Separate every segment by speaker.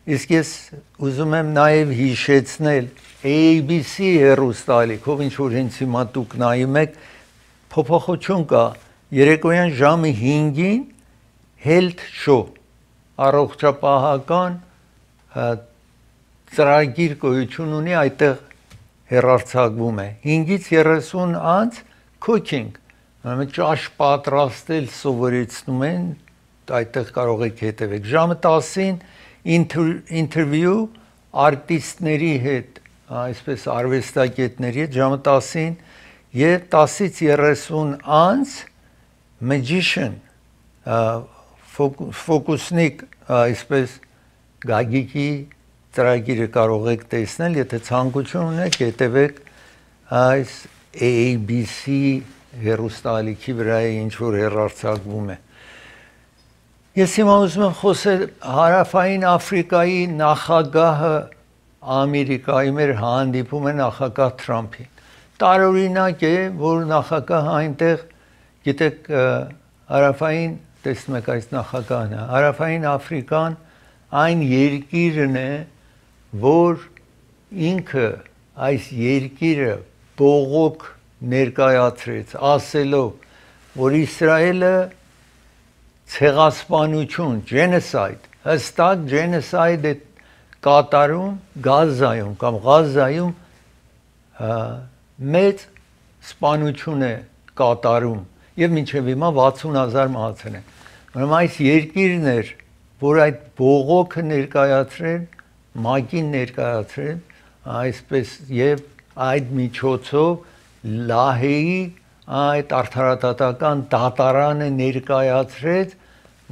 Speaker 1: Իսկ ես ուզում եմ նաև հիշեցնել ABC հեռուստալիք, ով ինչ որ հենց հիմա դուք նայում եք, փոփոխություն կա, երեկոյան ժամը 5-ին Health Show, առողջապահական ծրագիր գոյություն ունի, այդտեղ հեռարձակվում է 5-ից 30 անց cooking, ճաշ պատրաստել սովորեցնում են, այդտեղ կարող եք հետևեք, ժամը 10-ին interview արտիստների հետ, այսպես արվեստագետների հետ, ժամը 10-ին եւ 10-ից 30 անց magician, ֆոկուսնիկ, այսպես Գագիկի ծրագիրը կարող եք տեսնել, եթե ցանկություն ունեք, հետևեք այս ABC հեռուստալիքի վրա ինչ որ հեռարձակվում է։ Ես հիմա ուզում եմ խոսել Հարավային Աֆրիկայի նախագահը Ամերիկայում էր հանդիպում է նախագահ Թրամփին։ Տարօրինակ է, որ նախագահը այնտեղ, գիտեք, հարավային, տեսնում եք այս նախագահն է, Հարավային Աֆրիկան այն երկիրն է, որ ինքը այս երկիրը բողոք ներկայացրեց, ասելով, որ Իսրայելը ցեղասպանություն, genocide, հստակ genocide է կատարում Գազայում կամ Ղազայում մեծ սպանություն է կատարում եւ մինչեւ հիմա 60,000 մահացել են։ Ուրեմն այս երկիրն էր, որ այդ բողոքը ներկայացրել, մագին ներկայացրել, այսպես եւ այդ միջոցով Լահեի այդ արդարադատական դատարանը ներկայացրեց,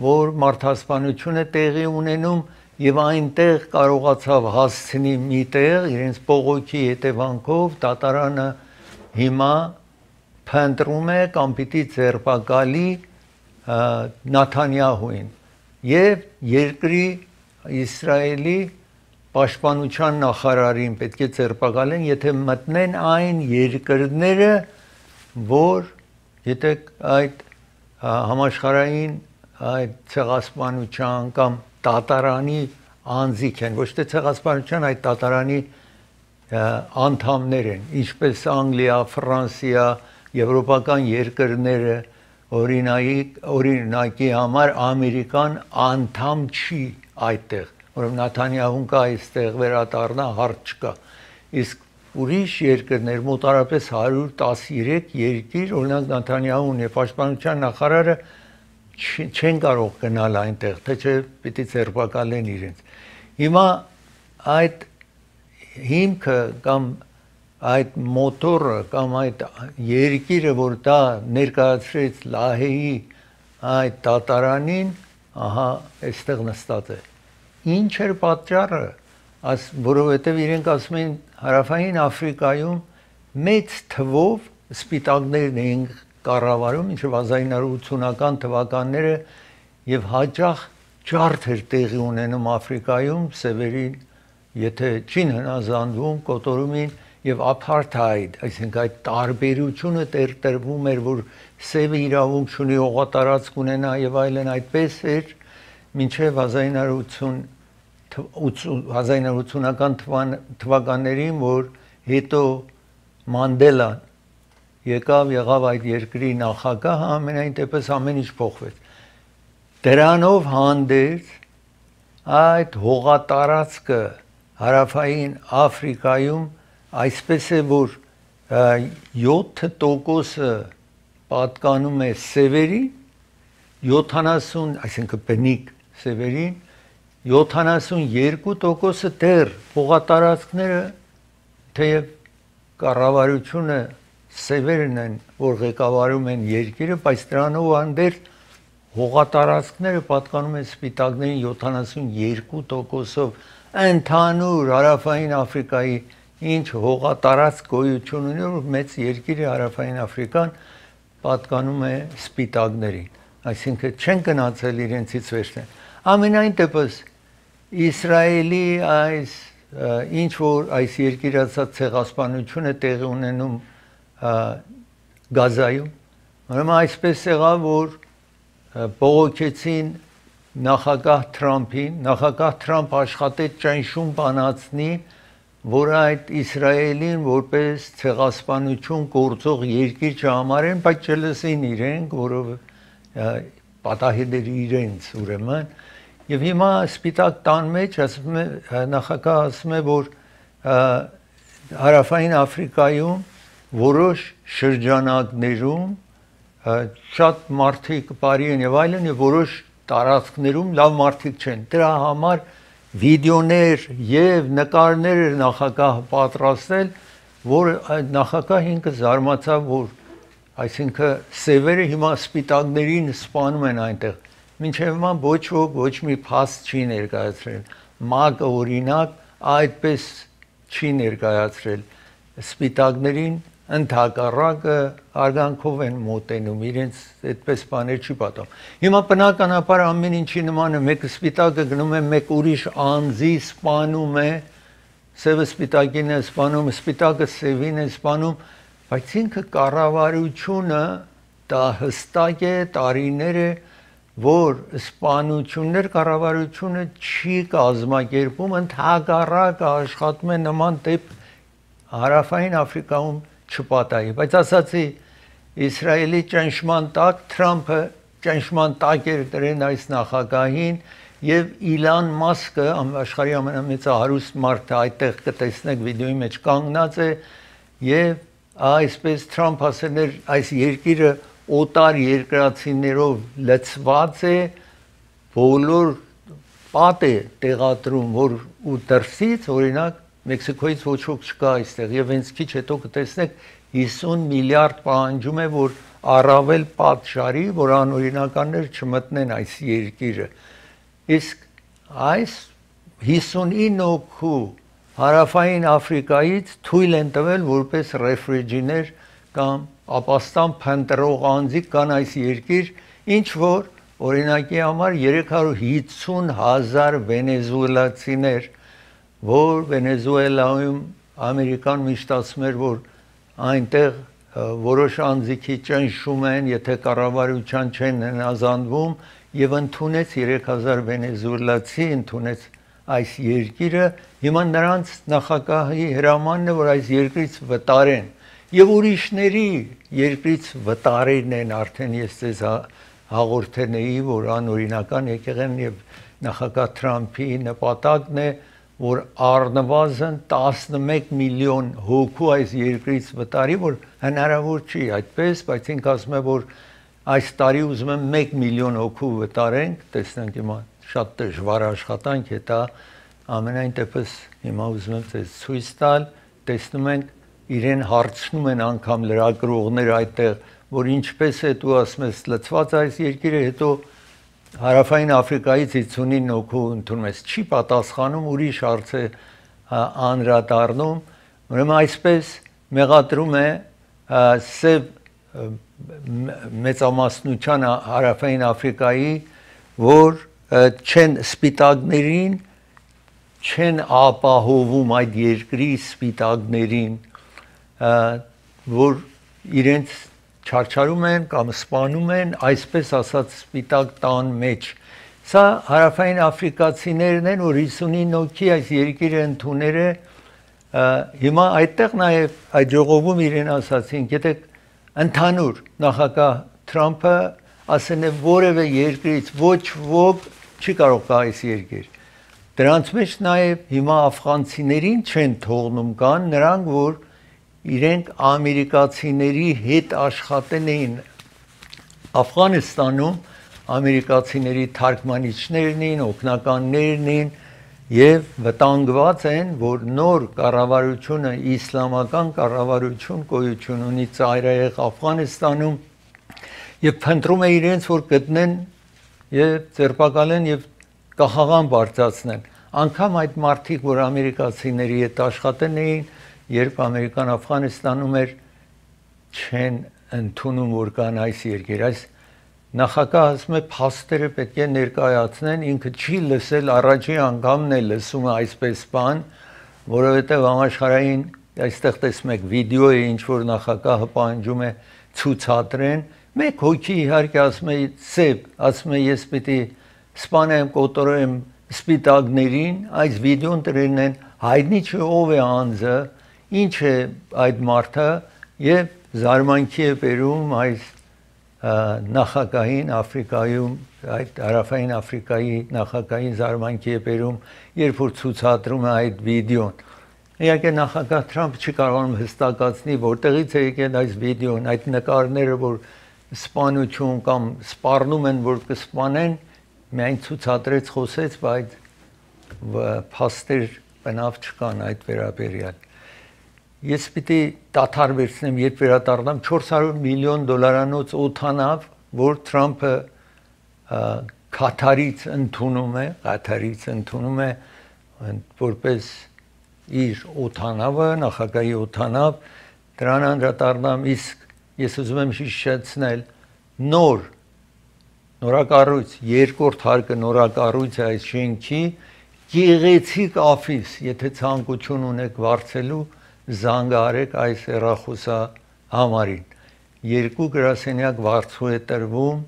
Speaker 1: որ մարդասպանությունը տեղի ունենում եւ այնտեղ կարողացավ հասցնի մի տեղ իրենց բողոքի հետևանքով դատարանը հիմա փնտրում է կամ պիտի ձերբակալի Նաթանյահուին եւ երկրի Իսրայելի պաշտպանության նախարարին պետք է ձերբակալեն, եթե մտնեն այն երկրները, որ գիտեք այդ համաշխարհային այդ ցեղասպանության կամ դատարանի անձիկ են, ոչ թե ցեղասպանության, այդ դատարանի անդամներ են, ինչպես Անգլիա, Ֆրանսիա, եվրոպական երկրները, օրինակի համար Ամերիկան անդամ չի այդտեղ, որովհետև Նաթանյահուն կա այստեղ վերադառնա հարց չկա, իսկ ուրիշ երկրներ, մոտարապես 113 երկիր, օրինակ Նաթանյահուն եւ պաշտպանության նախարարը չեն կարող գնալ այնտեղ, թե չէ պիտի ձերբակալեն իրենց։ Հիմա այդ հիմքը կամ այդ մոտորը կամ այդ երկիրը, որ դա ներկայացրեց Լահեի այդ դատարանին, ահա այստեղ նստած է։ Ինչ էր պատճառը, որովհետև իրենք ասում են Հարավային Աֆրիկայում մեծ թվով սպիտակներն էին կառավարում, ինչով 1980-ական թվականները եւ հաճախ ջարդ էր տեղի ունենում Աֆրիկայում, սևերին, եթե չին հնազանդվում, կոտորում էին եւ ապարթայդ, այսինքն այդ տարբերությունը տրվում էր, որ սևը իրավունք ունի օղատարածք ունենա եւ այլն, այդպես էր մինչեւ 1980-ական թվականներին, որ հետո Մանդելան եղավ այդ երկրի նախագահը, ամենայն դեպս ամեն ինչ փոխվեց։ Դրանով հանդերձ այդ հողատարածքը Հարավային Աֆրիկայում այսպես է, որ 7% պատկանում է սևերին, 70, այսինքն բնիկ սևերին, 72% դեռ հողատարածքները, թեև կառավարությունը սևերն են, որ ղեկավարում են երկիրը, բայց դրանով հանդերձ հողատարածքները պատկանում են սպիտակներին 72%-ով ընդհանուր Հարավային Աֆրիկայի ինչ հողատարածք գոյություն ունի, որ մեծ երկիրը Հարավային Աֆրիկան պատկանում է սպիտակներին, այսինքն չեն գնացել իրենցից վերջնեն։ Ամենայն դեպս Իսրայելի այս ինչ որ այս երկիրացած ցեղասպանությունը տեղի ունենում Գազայում, ուրեմն այսպես եղավ, որ բողոքեցին նախագահ Թրամփին, նախագահ Թրամփ աշխատեց ճնշում բանացնի, որ այդ Իսրայելին որպես ցեղասպանություն գործող երկիր չհամարեն, բայց չլսին իրենք, որով պատահելերի իրենց ուրեմն, եւ հիմա սպիտակ տան մեջ ասում է նախագահ ասում է, որ հարավային Աֆրիկայում որոշ շրջանակներում շատ մարդիկ բարի են եւ այլն եւ որոշ տարածքներում լավ մարդիկ չեն, դրա համար վիդեոներ եւ նկարներ էր նախագահ պատրաստել, որ նախագահ ինքը զարմացավ, որ այսինքն սևերը հիմա սպիտակներին սպանում են այնտեղ, մինչև հիմա ոչ ոք ոչ մի փաստ չի ներկայացրել, ՄԱԿ-ը օրինակ այդպես չի ներկայացրել, սպիտակներին ընդհակառակը արգանքով են մոտենում, իրենց այդպես բաներ չի պատահում։ Հիմա բնականաբար ամեն ինչի նման է, մեկը սպիտակը գնում է, մեկ ուրիշ անձի սպանում է, սևը սպիտակին է սպանում, սպիտակը սևին է սպանում, բայց ինքը կառավարությունը դա հստակ է, տարիներ է, որ սպանություններ կառավարությունը չի կազմակերպում, ընդհակառակը աշխատում է նման դեպք հարավային Աֆրիկայում չպատահի, բայց ասացի Իսրայելի ճնշման տակ Թրամփը ճնշման տակ էր դրել այս նախագահին եւ Իլան Մասկը աշխարհի ամենամեծ հարուստ մարդը այդտեղ կտեսնեք վիդեոյի մեջ կանգնած է եւ այսպես Թրամփ ասել էր այս երկիրը օտար երկրացիներով լցված է բոլոր պատ է տեղադրում որ ու դրսից օրինակ Մեքսիկոից ոչ ոք չկա այստեղ եւ հենց քիչ հետո կտեսնեք 50 միլիարդ պահանջում է որ առավել պատշարի որ անօրինականներ չմտնեն այս երկիրը իսկ այս 59 հոգու հարավային Աֆրիկայից թույլ են տվել որպես ռեֆուջիներ կամ ապաստան փնտրող անձիկ կան այս երկիր ինչ որ օրինակի համար 350,000 վենեսուելացիներ որ Վենեսուելայում ամերիկան միշտ ասում էր որ այնտեղ որոշ անձիկի ճնշում են եթե կառավարության չեն հնազանդվում եւ ընդունեց 3000 վենեսուելացի ընդունեց այս երկիրը հիմա նրանց նախագահի հրամանն է որ այս երկրից վտարեն եւ ուրիշների երկրից վտարեն են արդեն ես ձեզ հաղորդել էի որ անօրինական եկեղեն եւ նախագահ Թրամփի նպատակն է որ առնվազն 11 միլիոն հոգու այս երկրից վտարի, որ հնարավոր չի այդպես, բայց ինք ասում է, որ այս տարի ուզում եմ 1 միլիոն հոգու վտարենք, տեսնենք հիմա շատ դժվար աշխատանք է դա, ամենայն դեպս հիմա ուզում եմ ձեզ ցույց տալ, տեսնում ենք իրեն հարցնում են անգամ լրագրողներ այդտեղ, որ ինչպես է դու ասում ես լցված այս երկիրը, հետո Հարավային Աֆրիկայից 59 հոգու ընդունում ես, չի պատասխանում, ուրիշ հարց է անդրադառնում, ուրեմն այսպես մեղադրում է սև մեծամասնության Հարավային Աֆրիկայի, որ չեն սպիտակներին, չեն ապահովում այդ երկրի սպիտակներին, որ իրենց չարչարում են կամ սպանում են, այսպես ասած սպիտակ տան մեջ։ Սա հարավային աֆրիկացիներն են, որ 59 հոգի այս երկիրը ընդուներ է, հիմա այդտեղ նաև այդ ժողովում իրեն ասացին, գիտեք, ընդհանուր նախագահ Թրամփը ասեն է որևէ երկրից ոչ ոք չի կարող գա այս երկիր։ Դրանց մեջ նաև հիմա աֆղանցիներին չեն թողնում կան, նրանք որ իրենք ամերիկացիների հետ աշխատեն էին Աֆղանստանում ամերիկացիների թարգմանիչներն էին, օգնականներն էին եւ վտանգված են, որ նոր կառավարությունը իսլամական կառավարություն գոյություն ունի ծայրահեղ Աֆղանստանում եւ փնտրում է իրենց որ գտնեն եւ ձերբակալեն եւ կախաղան բարձրացնեն անգամ այդ մարդիկ որ ամերիկացիների հետ աշխատեն էին երբ ամերիկան Աֆղանստանում էր չեն ընդունում որ կան այս երկիր այս նախագահը ասում է փաստերը պետք է ներկայացնեն ինքը չի լսել առաջի անգամն է լսում այսպես բան որովհետև համաշխարհային այստեղ տեսնում եք վիդեո է ինչ որ նախագահը պահանջում է ցուցադրեն մեկ հոգի իհարկե ասում է սև ասում է ես պիտի սպանեմ, կոտորեմ սպիտակներին, այս վիդեոն տրելն են հայտնի չէ ով է անձը, ինչ է այդ մարդը եւ զարմանքի է բերում այս նախագահին Աֆրիկայում, այդ հարավային Աֆրիկայի նախագահին զարմանքի է բերում, երբ որ ցուցադրում է այդ վիդեոն։ Իհարկե նախագահ Թրամփը չի կարողանում հստակացնել որտեղից է եկել այս վիդեոն, այդ նկարները, որ սպանություն կամ սպառնում են, որ կսպանեն, միայն ցուցադրեց, խոսեց, բայց փաստեր բնավ չկան այդ վերաբերյալ։ Ես պիտի դադար վերցնեմ, երբ վերադառնամ 400 միլիոն դոլարանոց օդանավ, որ Թրամփը Կաթարից ընդունում է որպես իր օդանավը, նախագահի օդանավ, դրան անդրադառնամ, իսկ ես ուզում եմ հիշեցնել նորակառույց, երկրորդ հարկը նորակառույց է այս շենքի, գեղեցիկ աֆիս, եթե ցանկություն ունեք վարձելու, զանգահարեք այս հեռախոսահամարին։ 2 գրասենյակ վարձու է տրվում,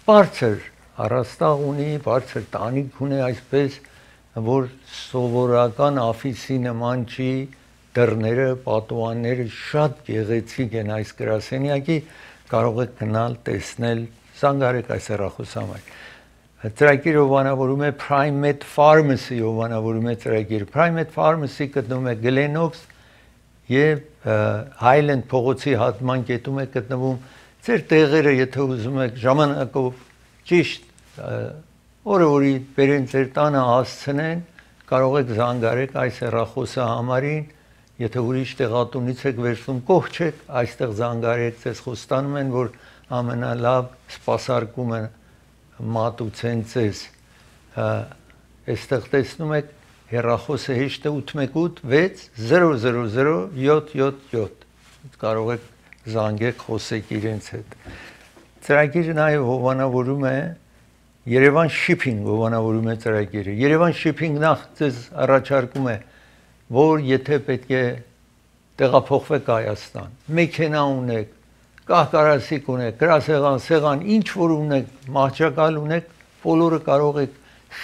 Speaker 1: բարձր առաստաղ ունի, բարձր տանիք ունի, այսպես որ սովորական աֆիսի նման չի, դռները, պատուհանները շատ գեղեցիկ են այս գրասենյակի, կարող եք գնալ տեսնել, զանգահարեք այս հեռախոսահամարին։ Ծրագիրը հովանավորում է Prime-Med Pharmacy հովանավորում է ծրագիրը։ Prime-Med Pharmacy գտնվում է Glen-Oaks եւ Highland փողոցի հատման կետում է գտնվում։ Ձեր տեղերը, եթե ուզում եք ժամանակով ճիշտ օրը բերեն ձեր տանը հասցնեն, կարող եք զանգարեք այս հեռախոսահամարին, եթե ուրիշ տեղատունից եք վերցնում, կողչեք, այստեղ զանգարեք, ձեզ խոստանում են, որ ամենալավ սպասարկումը մատուցեն ձեզ։ Այստեղ տեսնում եք հեռախոսը հեշտ է 818 600 777 կարող եք զանգեք, խոսեք իրենց հետ։ Ծրագիրը նաև հովանավորում է Երևան Shipping հովանավորում է ծրագիրը։ Երևան Shipping նախ ձեզ առաջարկում է, որ եթե պետք է տեղափոխվեք Հայաստան, մեքենա ունեք, կահկարասիկ ունեք, գրասեղան, սեղան, ինչ որ ունեք, մահճակալ ունեք, բոլորը կարող եք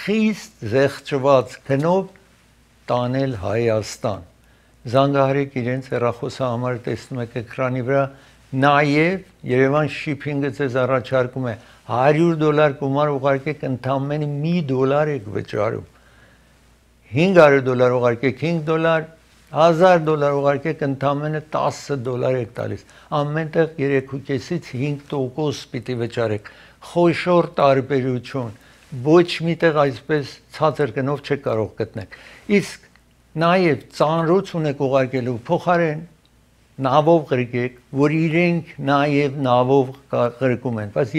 Speaker 1: խիստ զեղչված գնով տանել Հայաստան։ Զանգահարեք իրենց հեռախոսահամարը տեսնում եք էկրանի վրա, նաև Երևան Shipping-ը ձեզ առաջարկում է $100 գումար ուղարկեք, ընդամենը $1 եք վճարում։ $500 ուղարկեք $5, $1000 ուղարկեք, ընդամենը $10 եք տալիս։ Ամենտեղ 3.5-ից 5% պիտի վճարեք։ Խոշոր տարբերություն, ոչ միտեղ այսպես ցածր գնով չեք կարող գտնել։ Իսկ նաև ծանրոց ունեք ուղարկելու փոխարեն նավով ղրկեք, որ իրենք նաև նավով ղրկում են, բայց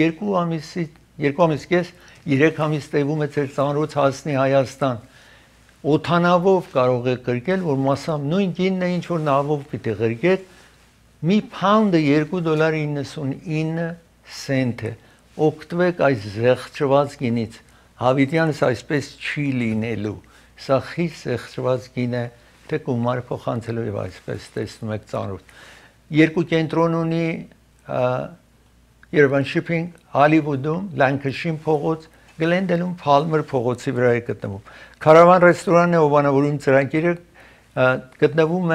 Speaker 1: 2 ամիս կես, 3 ամիս տևում է ձեր ծանրոց հասնի Հայաստան։ Օդանավով կարող եք ղրկել, որ մասամբ նույն գինն է, ինչ որ նավով պիտի ղրկեք, մի փաունդը $2.99 է։ Օգտվեք այս զեղչված գինից։ Հավիտյանս այսպես չի լինելու։ Սա խիստ զեղչված գին է, թե գումար փոխանցելու եւ այսպես տեսնում եք ծանոթ։ 2 կենտրոն ունի Երևան Shipping, Hollywood-ում, Lancashire փողոց, Glendale-ում, Palmer փողոցի վրա է գտնվում։ Քարավան ռեստորանն է հովանավորում ծրագիրը գտնվում է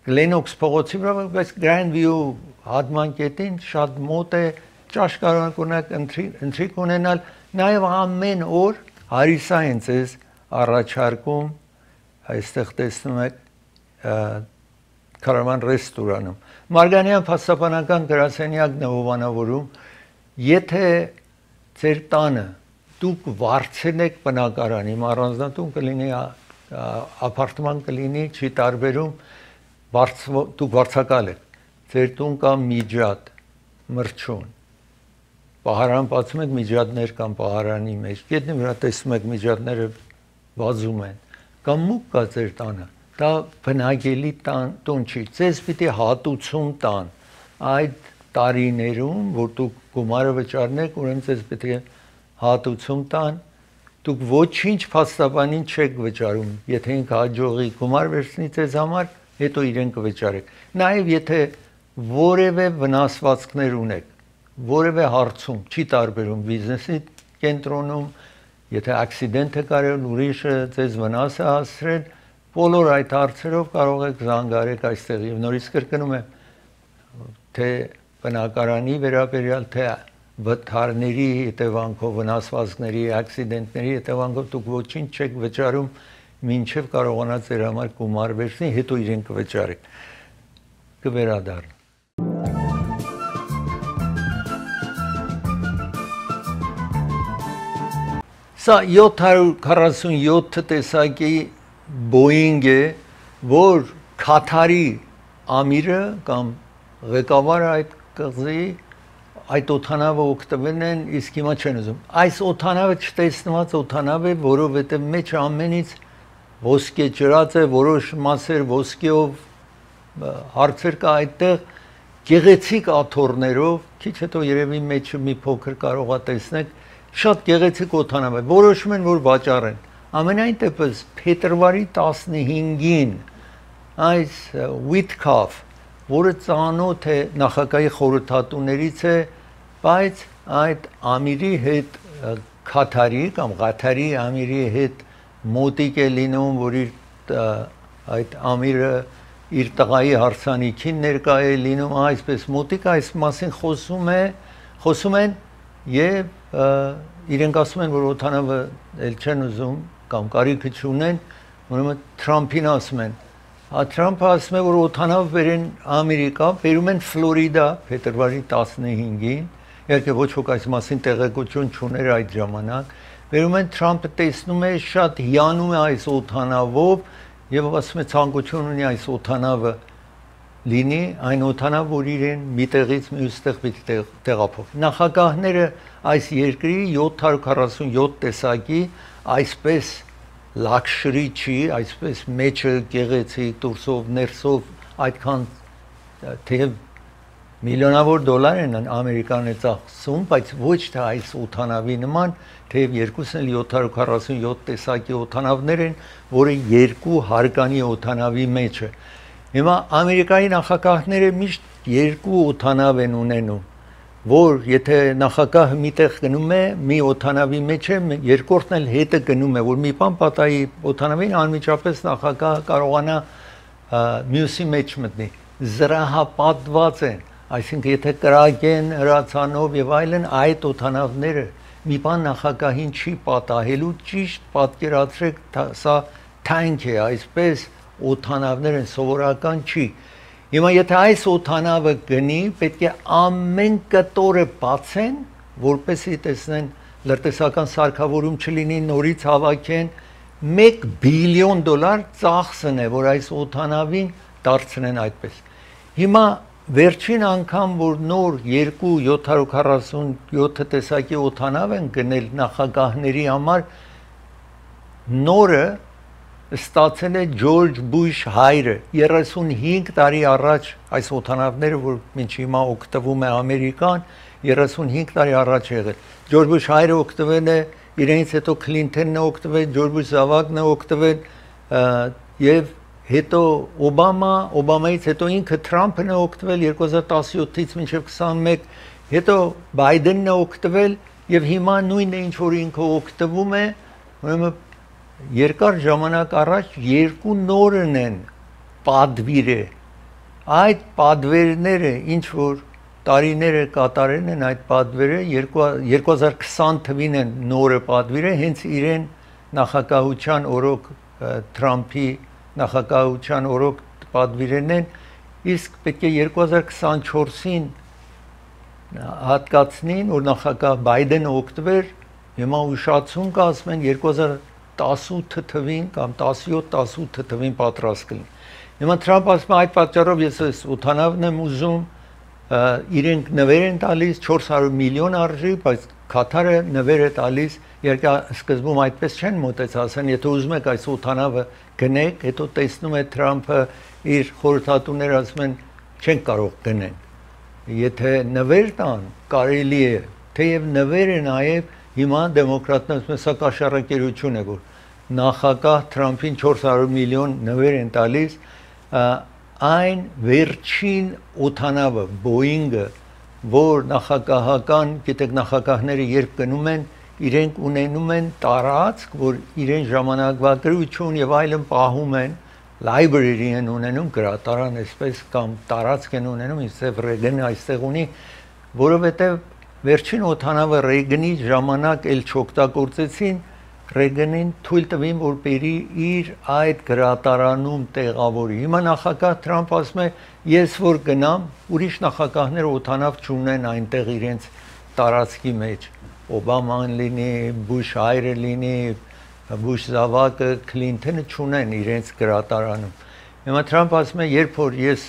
Speaker 1: Glen-Oaks փողոցի վրա, բայց Grand View հատման կետին շատ մոտ է, ճաշ կարող ունեք ընթրիք ունենալ, նաև ամեն օր հարիսա են ձեզ առաջարկում, այստեղ տեսնում եք Քարավան ռեստորանում։ Մարգանյան փաստաբանական գրասենյակն է հովանավորում, եթե ձեր տանը դուք վարձել եք բնակարանի, առանձնատուն կլինի, ապարտման կլինի, չի տարբերում, դուք վարձակալ եք, ձեր տուն կա միջատ, մրջուն, պահարան բացում եք, միջատներ կան պահարանի մեջ, գետնի վրա տեսնում եք միջատները վազում են, կամ մուկ կա ձեր տանը, դա բնակելի տուն չի, ձեզ պիտի հատուցում տան, այդ տարիներում, որ դուք գումարը վճարնեք, ուրեմն ձեզ պիտի հատուցում տան, դուք ոչինչ փաստաբանին չեք վճարում, եթե ինքը հաջողի գումար վերցնի ձեզ համար, հետո իրեն կվճարեք։ Նաև եթե որևէ վնասվածքներ ունեք, որևէ հարցում չի տարբերում բիզնեսի կենտրոնում, եթե ակսիդենտ է կարել, ուրիշը ձեզ վնաս է հասցրել, բոլոր այդ հարցերով կարող եք զանգարեք այստեղ եւ նորից կրկնում եմ, թե բնակարանի վերաբերյալ, թե վթարների հետևանքով, վնասվածքների, ակսիդենտների հետևանքով դուք ոչինչ չեք վճարում, մինչև կարողանա ձեր համար գումար վերցնի, հետո իրեն կվճարեք, կվերադառնա։ Սա 747 տեսակի Boeing է, որ Քաթարի ամիրը կամ ղեկավարը այդ կղզի այդ օդանավը օգտվել են, իսկ հիմա չեն ուզում։ Այս օդանավը չտեսնված օդանավ է, որովհետև մեջ ամենից ոսկե ջրած է, որոշ մասեր ոսկեով հարցեր կա այդտեղ, գեղեցիկ աթոռներով, քիչ հետո երևի մեջը մի փոքր կարողա տեսնեք, շատ գեղեցիկ օդանավ է, որոշում են, որ վաճառեն։ Ամենայն դեպս փետրվարի 15-ին այս Witkoff, որը ծանոթ է նախագահի խորհրդատուներից է, բայց այդ ամիրի հետ Քաթարի կամ Ղաթարի ամիրի հետ մոտիկ է լինում, որ այդ ամիրը իր տղայի հարսանիքին ներկա է լինում, այսպես մոտիկ այս մասին խոսում են եւ իրենք ասում են, որ օդանավը էլ չեն ուզում կամ կարիքը չունեն, ուրեմն Թրամփին ասում են, Թրամփը ասում է, որ օդանավ բերեն Ամերիկա, բերում են Ֆլորիդա փետրվարի 15-ին, իհարկե ոչ ոք այս մասին տեղեկություն չուներ այդ ժամանակ, բերում են Թրամփը տեսնում է, շատ հիանում է այս օդանավով եւ ասում է ցանկություն ունի այս օդանավը լինի այն օդանավ, որ իրեն մի տեղից մյուս տեղ պիտի տեղափոխի։ Նախագահները այս երկրի 747 տեսակի այսպես լաքշրի չի, այսպես մեջը գեղեցիկ, դուրսով, ներսով այդքան թեև միլիոնավոր դոլար են Ամերիկան է ծախսում, բայց ոչ թե այս օդանավի նման, թեև երկուսն էլ 747 տեսակի օդանավներ են, որը երկու հարկանի օդանավի մեջ է։ Հիմա Ամերիկայի նախագահները միշտ երկու օդանավ են ունենում, որ եթե նախագահը միտեղ գնում է, մի օդանավի մեջ է, երկրորդն էլ հետը գնում է, որ մի բան պատահի օդանավին, անմիջապես նախագահը կարողանա մյուսի մեջ մտնի։ Զրահապատված են, այսինքն եթե կրակեն հրացանով եւ այլն, այդ օդանավները մի բան նախագահին չի պատահելու, ճիշտ պատկերացրեք, սա թանկ է, այսպես օդանավներ են, սովորական չի։ Հիմա եթե այս օդանավը գնի, պետք է ամեն կտորը բացեն, որպեսզի տեսնեն լրտեսական սարքավորում չլինի, նորից հավաքեն, $1 բիլիոն ծախսն է, որ այս օդանավին դարձնեն այդպես։ Հիմա վերջին անգամ, որ նոր 747 տեսակի օդանավ են գնել նախագահների համար, նորը ստացել է Ջորջ Բուշ հայրը 35 տարի առաջ այս օդանավները, որ մինչ հիմա օգտվում է Ամերիկան, 35 տարի առաջ եղել։ Ջորջ Բուշ հայրը օգտվել է, իրենից հետո Քլինթոնն է օգտվել, Ջորջ Բուշ զավակն է օգտվել եւ հետո Օբամայից հետո ինքը Թրամփն է օգտվել 2017-ից մինչև 21, հետո Բայդենն է օգտվել եւ հիմա նույնը ինչ որ ինքը օգտվում է, ուրեմն երկար ժամանակ առաջ երկու նորն են պատվիրը, այդ պատվերները ինչ որ տարիները կատարել են այդ պատվերը 2020 թվին են նորը պատվիրը, հենց իրեն նախագահության օրոք Թրամփի նախագահության օրոք պատվիրեն են, իսկ պետք է 2024-ին հատկացնին, որ նախագահ Բայդենը օգտվեր, հիմա ուշացում կա, ասում են 2018 թվին կամ 17-18 թվին պատրաստ կլինի։ Հիմա Թրամփը ասում է այդ պատճառով ես այս օդանավն եմ ուզում, իրենք նվեր են տալիս 400 միլիոն արժի, բայց Քաթարը նվեր է տալիս, իհարկե սկզբում այդպես չեն մոտեց, ասեն, եթե ուզում եք այս օդանավը գնեք, հետո տեսնում է Թրամփը իր խորհրդատուները ասում են չեն կարող գնեն։ Եթե նվեր տան, կարելի է, թեև նվերը նաև հիմա դեմոկրատները ասում են սա կաշառակերություն է, որ նախագահ Թրամփին 400 միլիոն նվեր են տալիս, այն վերջին օդանավը Boeing-ը, որ նախագահական, գիտեք նախագահները երբ գնում են, իրենք ունենում են տարածք, որ իրեն ժամանակվա գրություն եւ այլն պահում են, library են ունենում, գրատարան այսպես կամ տարածք են ունենում, իսկ Ռեգենը այստեղ ունի, որովհետեւ վերջին օդանավը Ռեգենի ժամանակ էլ չօգտագործեցին, Ռեգենին թույլ տվին, որ բերի իր այդ գրատարանում տեղավորի։ Հիմա նախագահ Թրամփը ասում է, ես որ գնամ, ուրիշ նախագահները օդանավ չունեն այնտեղ իրենց տարածքի մեջ։ Օբաման լինի, Բուշ հայրը լինի, Բուշ զավակը, Քլինթոնը չունեն իրենց գրատարանում։ Հիմա Թրամփը ասում է, երբ որ ես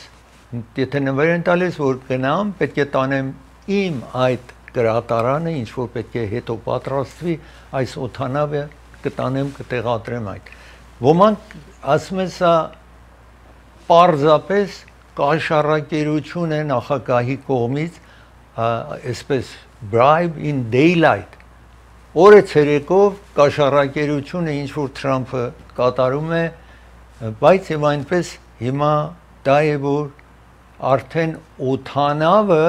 Speaker 1: եթե նվեր են տալիս, որ գնամ, պետք է տանեմ իմ այդ գրատարանը, ինչ որ պետք է հետո պատրաստվի, այս օդանավը կտանեմ, կտեղադրեմ այդ։ Ոմանք ասում են սա պարզապես կաշառակերություն է նախագահի կողմից, այսպես bribe in daylight։ Օրը ցերեկով կաշառակերությունը ինչ որ Թրամփը կատարում է, բայց եւ այնպես հիմա դա է որ արդեն օդանավը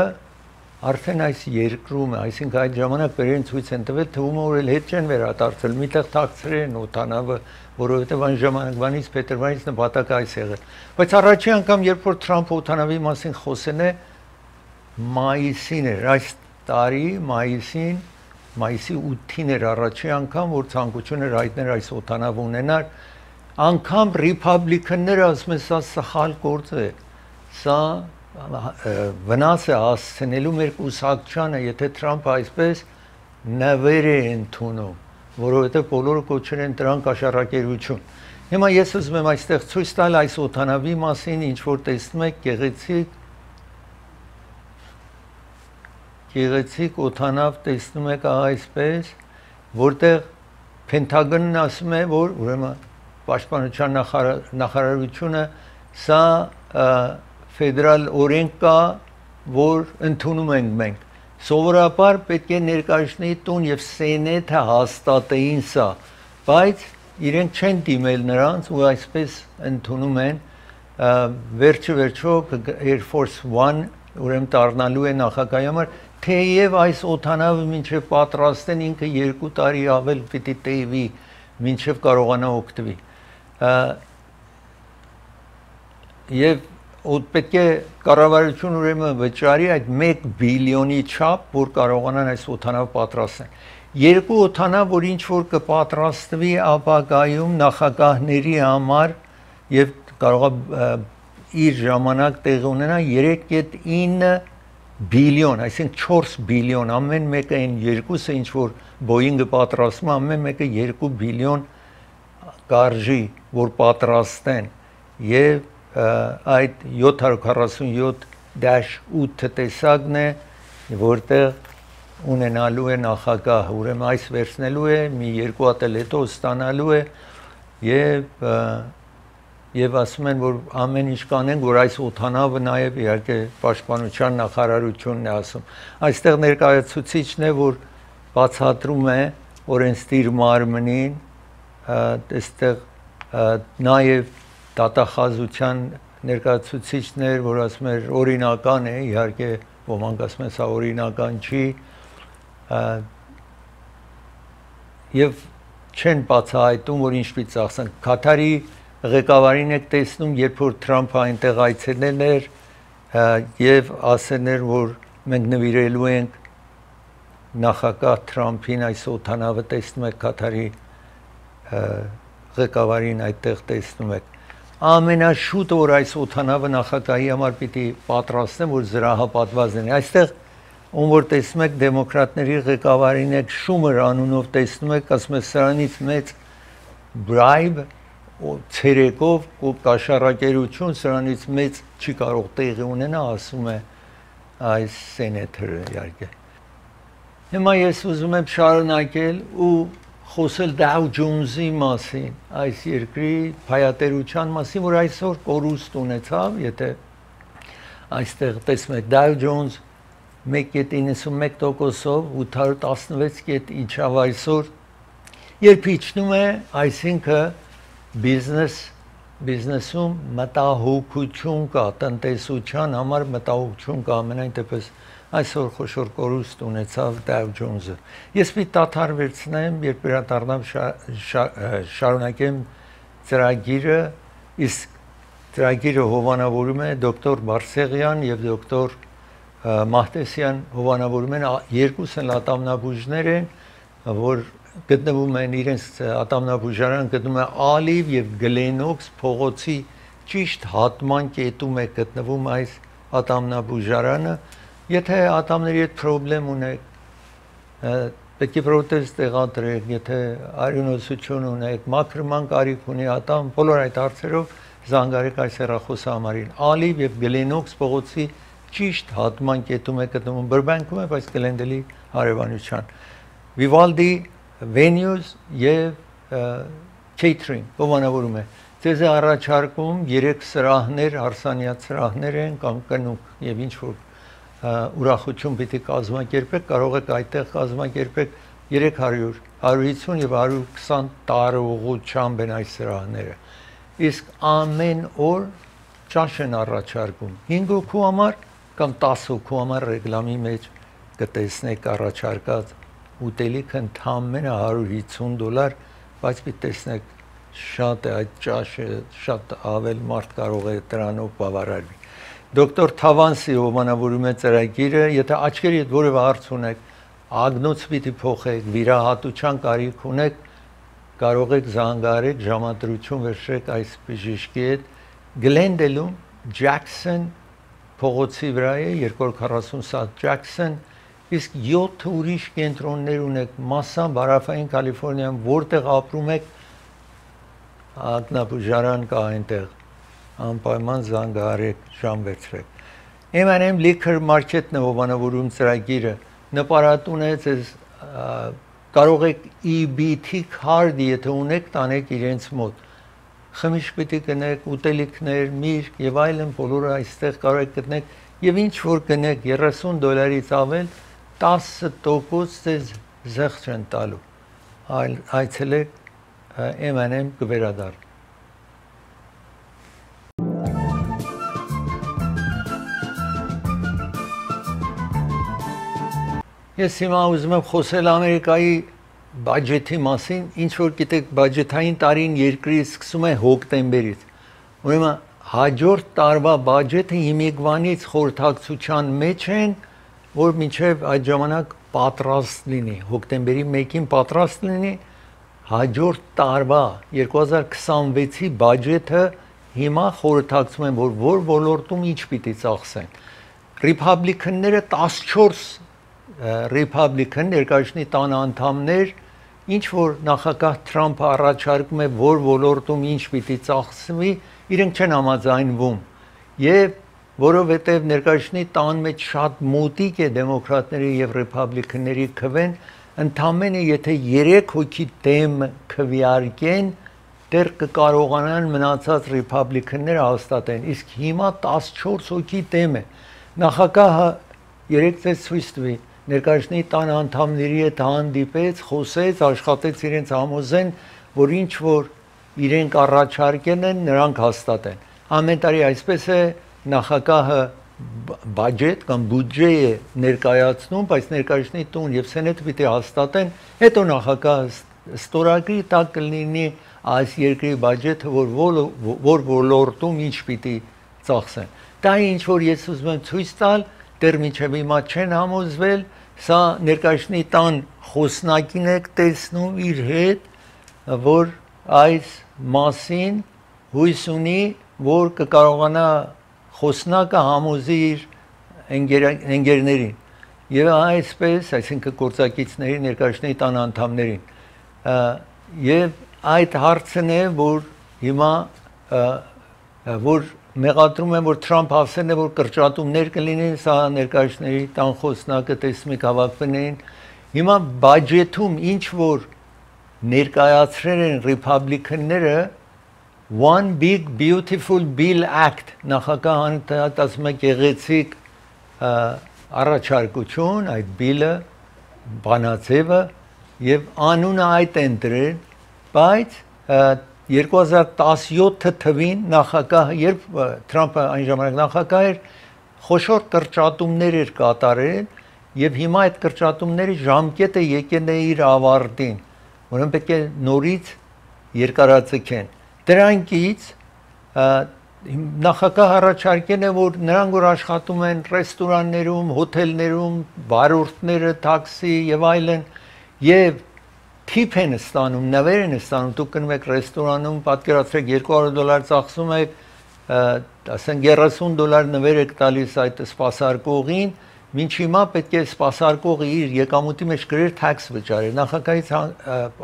Speaker 1: արդեն այս երկրում է, այսինքն այդ ժամանակ վերեն ցույց են տվել, թվում է որ էլ հետ չեն վերադարձել, միտեղ թաքցրել են օդանավը, որովհետև այն ժամանակվանից փետրվարից նպատակը այս եղել։ Բայց առաջի անգամ, երբ որ Թրամփը օդանավի մասին խոսել է, մայիսին էր, այս տարի մայիսի 8-ին էր առաջի անգամ, որ ցանկություն էր հայտնել այս օդանավը ունենալ, անգամ ռիփաբլիկանները ասում են, սա սխալ գործ է, սա վնաս է հասցնելու մեր կուսակցությանը, եթե Թրամփը այսպես նվեր է ընդունում, որովհետև բոլորը կոչել են դրան կաշառակերություն։ Հիմա ես ուզում եմ այստեղ ցույց տալ այս օդանավի մասին, ինչ որ տեսնում եք, գեղեցիկ օդանավ տեսնում եք այսպես, որտեղ Պենտագոնն ասում է, որ ուրեմն Պաշտպանության նախարարությունը սա ֆեդերալ օրենք կա, որ ընդունում ենք մենք։ Սովորաբար պետք է ներկայացնի տուն եւ սենեթը հաստատեին սա, բայց իրենք չեն դիմել նրանց ու այսպես ընդունում են վերջո Air Force One ուրեմն դառնալու է նախագահի համար, թեև այս օդանավը մինչև պատրաստեն ինքը 2 տարի ավել պիտի տևի, մինչև կարողանա օգտվի։ Եվ պետք է կառավարություն ուրեմն վճարի այդ 1 բիլիոնի չափ, որ կարողանան այս օդանավ պատրաստեն։ Երկու օդանավ, որ ինչ որ կպատրաստվի ապագայում նախագահների համար եւ կարող է իր ժամանակ տեղ ունենա 3.9 բիլիոն, այսինքն 4 բիլիոն, ամեն մեկը այն երկուսը ինչ որ Boeing-ը պատրաստում, ամեն մեկը 2 բիլիոն կարժի, որ պատրաստեն եւ այդ 747-8 տեսակն է, որտեղ ունենալու է նախագահ, ուրեմն այս վերցնելու է, մի 2 հատ էլ հետո ստանալու է եւ ասում են, որ ամեն ինչ կանեն, որ այս օդանավը նաեւ իհարկե պաշտպանության նախարարությունն է ասում։ Այստեղ ներկայացուցիչն է, որ բացատրում է օրենսդիր մարմնին, այստեղ նաեւ դատախազության ներկայացուցիչներ, որ ասում էր օրինական է, իհարկե ոմանք ասում են սա օրինական չի, եւ չեն բացահայտում, որ ինչպես ասեն, Կատարի ղեկավարին եք տեսնում, երբ որ Թրամփը այնտեղ այցելել էր եւ ասել էր, որ մենք նվիրելու ենք նախագահ Թրամփին այս օդանավը տեսնում եք Կատարի ղեկավարին այդտեղ տեսնում եք։ Ամենաշուտ որ այս օդանավը նախագահի համար պիտի պատրաստեն, որ զրահապատված լինի։ Այստեղ ում որ տեսնում եք դեմոկրատների ղեկավարին եք Շումեր անունով տեսնում եք, ասում է սրանից մեծ bribe ցերեկով կաշառակերություն սրանից մեծ չի կարող տեղի ունենա, ասում է այս սենեթորը իհարկե։ Հիմա ես ուզում եմ շարունակել ու խոսել Dow Jones-ի մասին, այս երկրի փայատերության մասին, որ այսօր կորուստ ունեցավ, եթե այստեղ տեսնում եք Dow Jones 1.91%-ով 816 իջավ այսօր, երբ իջնում է, այսինքն բիզնեսում մտահոգություն կա, տնտեսության համար մտահոգություն կա, ամենայն դեպս այսօր խոշոր կորուստ ունեցավ Dow Jones-ը։ Ես մի տաթար վերցնեմ, երբ վերադառնամ շարունակեմ ծրագիրը, իսկ ծրագիրը հովանավորում է դոկտոր Բարսեղյան եւ դոկտոր Մահտեսյան հովանավորում են երկուսն ատամնաբուժներ են, որ գտնվում են իրենց ատամնաբուժարան գտնվում է Ալիվ եւ Գլենոքս փողոցի ճիշտ հատման կետում է գտնվում այս ատամնաբուժարանը։ Եթե ատամների հետ խնդրեմ ունեք, պետք է պրոթեզ տեղադրեք, եթե արյունոսություն ունեք, մաքրման կարիք ունի ատամ, բոլոր այդ հարցերով զանգարեք այս հեռախոսի համարին։ Ալիվ եւ Գլենոքս փողոցի ճիշտ հատման կետում է գտնվում Բրբանկում է, բայց Գլենդելի հարևանության։ Vivaldi venues եւ catering հովանավորում է։ Ձեզ է առաջարկում 3 սրահներ, հարսանյաց սրահներ են կամ կնուկ եւ ինչ որ ուրախություն պիտի կազմակերպեք, կարող եք այդտեղ կազմակերպեք 300, 150 եւ 120 տարողությամբ են այս սրահները։ Իսկ ամեն օր ճաշ են առաջարկում 5 հոգու համար կամ 10 հոգու համար ռեկլամի մեջ կտեսնեք առաջարկած ուտելիքը ընդամենը $150, բայց պիտի տեսնեք շատ է այդ ճաշը, շատ ավել մարդ կարող է դրանով բավարարվի։ Դոկտոր Թավանսի հովանավորում է ծրագիրը, եթե աչքերի հետ որևէ հարց ունեք, ագնոց պիտի փոխեք, վիրահատության կարիք ունեք, կարող եք զանգարեք, ժամադրություն վերցրեք այս բժշկի հետ։ Գլենդելում Ջաքսոն փողոցի վրա է 240 սատ Ջաքսոն, իսկ 7 ուրիշ կենտրոններ ունեք, մասամբ հարավային Կալիֆոռնիայում, որտեղ ապրում եք, ակնաբուժարան կա այնտեղ, անպայման զանգահարեք, ժամ վերցրեք։ M&M Liquor Market-ն է հովանավորում ծրագիրը, նպարատուն է, ձեզ կարող եք EBT card, եթե ունեք, տանեք իրենց մոտ։ Խմիչք պիտի գնեք, ուտելիքներ, միրգ եւ այլն, բոլորը այստեղ կարող եք գտնեք եւ ինչ որ գնեք $30-ից ավել 10% ձեզ զեղչ են տալու։ Այցելեք M&M կվերադառնա։ Ես հիմա ուզում եմ խոսել Ամերիկայի բաջետի մասին, ինչ որ գիտեք, բաջետային տարին երկրի սկսում է հոկտեմբերից։ Ուրեմն հաջորդ տարվա բաջետը հիմիկվանից խորհրդակցության մեջ են, որ մինչև այդ ժամանակ պատրաստ լինի, հոկտեմբերի 1-ին պատրաստ լինի, հաջորդ տարվա 2026-ի բաջետը հիմա խորհրդակցում են, որ ոլորտում ինչ պիտի ծախսեն։ Ռիփաբլիքանները 14 Ռիփաբլիկան ներկայացնի տան անդամներ, ինչ որ նախագահ Թրամփը առաջարկում է, որ ոլորտում ինչ պիտի ծախսվի, իրենք չեն համաձայնվում։ Եվ որովհետև ներկայացնի տան մեջ շատ մոտիկ է դեմոկրատների եւ ռիփաբլիկանների քվեն, ընդամենը եթե 3 հոգի դեմ քվեարկեն, դեռ կկարողանան մնացած ռիփաբլիկանները հաստատեն, իսկ հիմա 14 հոգի դեմ է։ Նախագահը երեք ցես ցույց տվի ներկայացնի տան անդամների հետ հանդիպեց, խոսեց, աշխատեց իրենց համոզեն, որ ինչ որ իրենք առաջարկել են, նրանք հաստատեն։ Ամեն տարի այսպես է նախագահը բաջետ կամ բյուջե է ներկայացնում, բայց ներկայացնի տուն եւ սենատը պիտի հաստատեն, հետո նախագահը ստորագրի տակ կլինի այս երկրի բաջետը, որ ոլորտում ինչ պիտի ծախսեն։ Դա ինչ որ ես ուզում եմ ցույց տալ, դեռ մինչև հիմա չեն համոզվել, սա ներկայացնի տան խոսնակին եք տեսնում իր հետ, որ այս մասին հույս ունի, որ կկարողանա խոսնակը համոզի իր ընկերներին եւ այսպես, այսինքն գործակիցների ներկայացնի տան անդամներին։ Եվ այդ հարցն է, որ հիմա որ մեղադրում են, որ Թրամփ ասել է, որ կրճատումներ կլինեն, սա ներկայացների տան խոսնակը տեսմիկ հավաքվել էին։ Հիմա բաջետում ինչ որ ներկայացրել են ռիփաբլիկանները One Big Beautiful Bill Act նախագահը ասում է գեղեցիկ առաջարկություն, այդ բիլը բանաձևը եւ անունը այդ են դրել, բայց 2017 թվին նախագահը, երբ Թրամփը այն ժամանակ նախագահ էր, խոշոր կրճատումներ էր կատարել եւ հիմա այդ կրճատումների ժամկետը եկել է իր ավարտին, որոնք պետք է նորից երկարաձգեն։ Դրանքից նախագահ առաջարկել է, որ նրանք որ աշխատում են ռեստորաններում, հոթելներում, վարորդները, տաքսի եւ այլն, եւ թիփ են ստանում, նվեր են ստանում, դուք գնում եք ռեստորանում, պատկերացրեք $200 ծախսում եք, ասենք $30 նվեր եք տալիս այդ սպասարկողին, մինչ հիմա պետք է սպասարկողը իր եկամուտի մեջ գրեր tax վճարել։ Նախագահից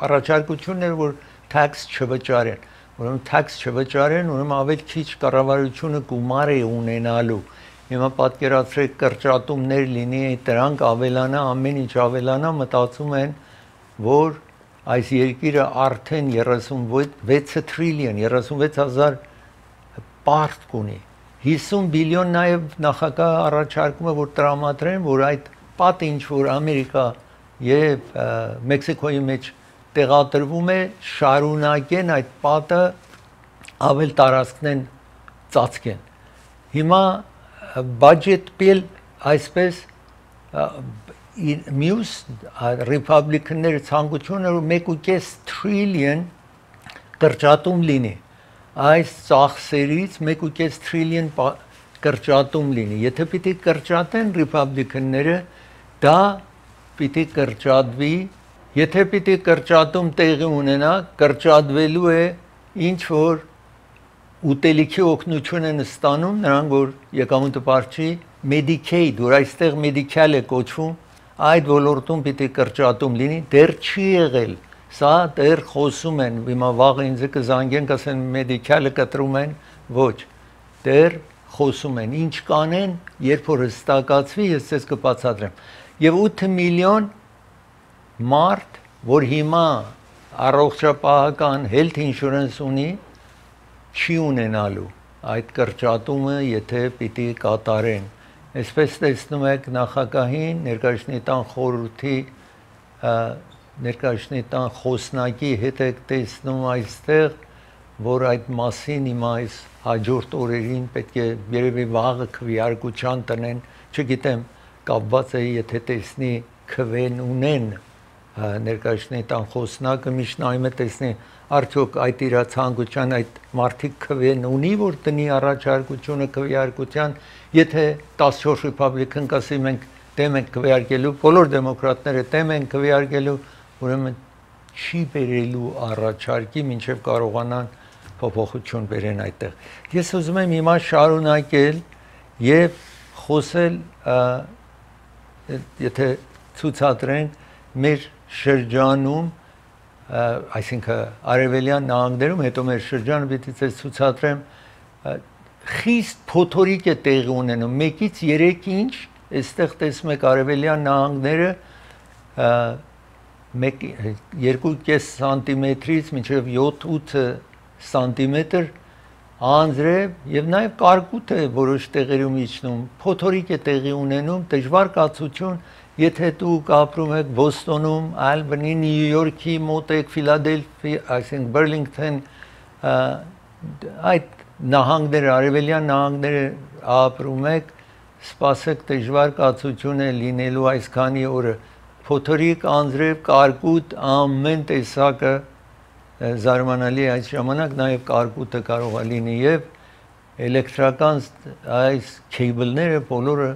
Speaker 1: առաջարկությունն էր, որ tax չվճարեն, ուրեմն tax չվճարեն, ուրեմն ավելի քիչ կառավարությունը գումար է ունենալու։ Հիմա պատկերացրեք կրճատումներ լինի, դրանք ավելանա, ամեն ինչ ավելանա, մտածում են, որ այս երկիրը արդեն 36 տրիլիոն, 36,000 պարտք ունի, 50 բիլիոն նաև նախագահ առաջարկում է, որ տրամադրեն, որ այդ պատը ինչ որ Ամերիկա եւ Մեքսիկոյի մեջ տեղադրվում է, շարունակեն այդ պատը ավել տարածքնեն ծածկեն։ Հիմա budget bill այսպես մյուս ռիփաբլիկանները ցանկությունը 1.5 տրիլիոն կրճատում լինի, այս ծախսերից 1.5 տրիլիոն կրճատում լինի։ Եթե պիտի կրճատեն ռիփաբլիկանները, դա պիտի կրճատվի, եթե պիտի կրճատում տեղի ունենա, կրճատվելու է ինչ որ ուտելիքի օգնություն են ստանում, նրանք որ եկամուտը բարձի, Medicaid, որ այստեղ medical է կոչվում, այդ ոլորտում պիտի կրճատում լինի, դեռ չի եղել, սա դեռ խոսում են, հիմա վաղը ինձ կզանգեն, կասեն medical-ը կտրում են, ոչ, դեռ խոսում են, ինչ կանեն, երբ որ հստակացվի, ես ձեզ կբացատրեմ։ Եվ 8 միլիոն մարդ, որ հիմա առողջապահական health insurance ունի, չի ունենալու այդ կրճատումը, եթե պիտի կատարեն։ Այսպես տեսնում եք նախագահին, ներկայացնի խորհրդի ներկայացնի խոսնակի հետ եք տեսնում այստեղ, որ այդ մասին հիմա այս հաջորդ օրերին պետք է երևի վաղը քվեարկության տնեն, չգիտեմ, կապված է եթե տեսնի քվեն ունեն ներկայացնի խոսնակը միշտ նայում է տեսնի արդյոք այդ իր ցանկության այդ մարդիկ քվեն ունի որ տնի առաջարկությունը քվեարկության, եթե 14 ռիփաբլիկան կասի մենք դեմ ենք քվեարկելու, բոլոր դեմոկրատները դեմ են քվեարկելու, ուրեմն չի բերելու առաջարկի մինչև կարողանան փոփոխություն բերեն այդտեղ։ Ես ուզում եմ հիմա շարունակել եւ խոսել, եթե ցուցադրենք մեր շրջանում, այսինքն արևելյան նահանգներում, հետո մեր շրջանը պիտի ցույց ցուցադրեմ, խիստ փոթորիկ է տեղի ունենում, 1-ից 3 ինչ, այստեղ տեսնում եք արևելյան նահանգները 2.5 սանտիմետրից մինչև 7-8 սանտիմետր անձրև եւ նաեւ կարկուտ է որոշ տեղերում իջնում, փոթորիկ է տեղի ունենում, դժվար կացություն, եթե դուք ապրում եք Բոստոնում, Ալբանի, Նյու Յորքի մոտ եք, Ֆիլադելֆիա, այսինքն Բերլինգտոն, այդ նահանգները, արևելյան նահանգները ապրում եք, սպասեք դժվար կացություն է լինելու այսքանի օրը, փոթորիկ, անձրև, կարկուտ, ամեն տեսակը զարմանալի այս ժամանակ նաև կարկուտը կարող է լինի եւ էլեկտրական այս քեյբլները բոլորը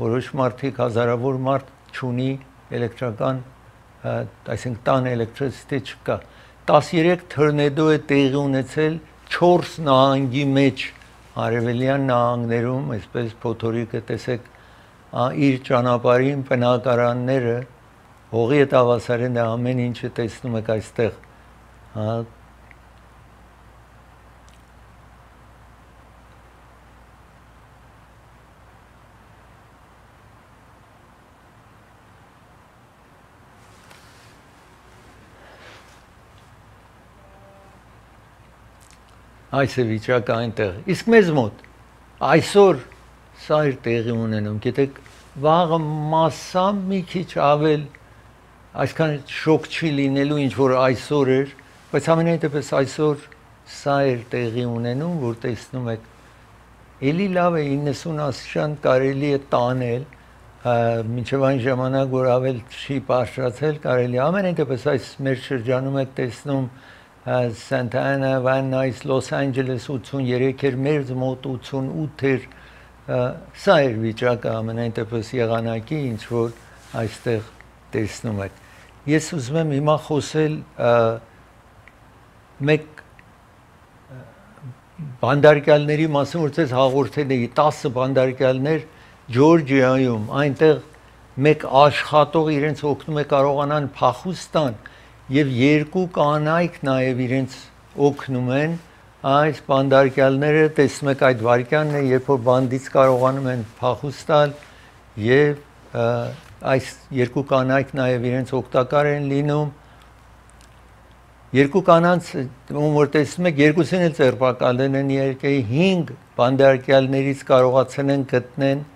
Speaker 1: որոշ մարդիկ հազարավոր մարդ չունի էլեկտրական, այսինքն տան էլեկտրիցիտե չկա։ 13 թորնեդո է տեղի ունեցել 4 նահանգի մեջ արևելյան նահանգներում, այսպես փոթորիկը տեսեք իր ճանապարհին բնակարանները հողի հետ հավասարեն է ամեն ինչը տեսնում եք այստեղ։ Այս է վիճակը այնտեղ։ Իսկ մեզ մոտ այսօր սա իր տեղի ունենում, գիտեք, վաղը մասսամ մի քիչ ավել այսքան շոկ չի լինելու ինչ որ այսօր էր, բայց ամենայն դեպս այսօր սա էր տեղի ունենում, որ տեսնում եք էլի լավ է 90 աստիճան կարելի է տանել, մինչև այն ժամանակ որ ավել չի բարձրացել կարելի ամենայն դեպս այս մեր շրջանում եք տեսնում Santa Ana, Van Nuys, Los Angeles 83 էր, մեր մոտ 88 էր, սա էր վիճակը ամենայն դեպս եղանակի, ինչ որ այստեղ տեսնում եք։ Ես ուզում եմ հիմա խոսել մեկ բանդարկյալների մասին, որ ձեզ հաղորդել էի 10 բանդարկյալներ Ջորջիայում, այնտեղ մեկ աշխատող իրենց օգնում է կարողանան փախուստ տան եւ երկու կանայք նաեւ իրենց օգնում են այս բանդարկյալները տեսնում եք այդ վարքյանն է երբ որ բանդից կարողանում են փախուստ տալ եւ այս երկու կանայք նաեւ իրենց օգտակար են լինում երկու կանանց ում որ տեսնում եք երկուսին էլ ձերբակալել են երկեի 5 բանդարկյալներից կարողացել են գտնեն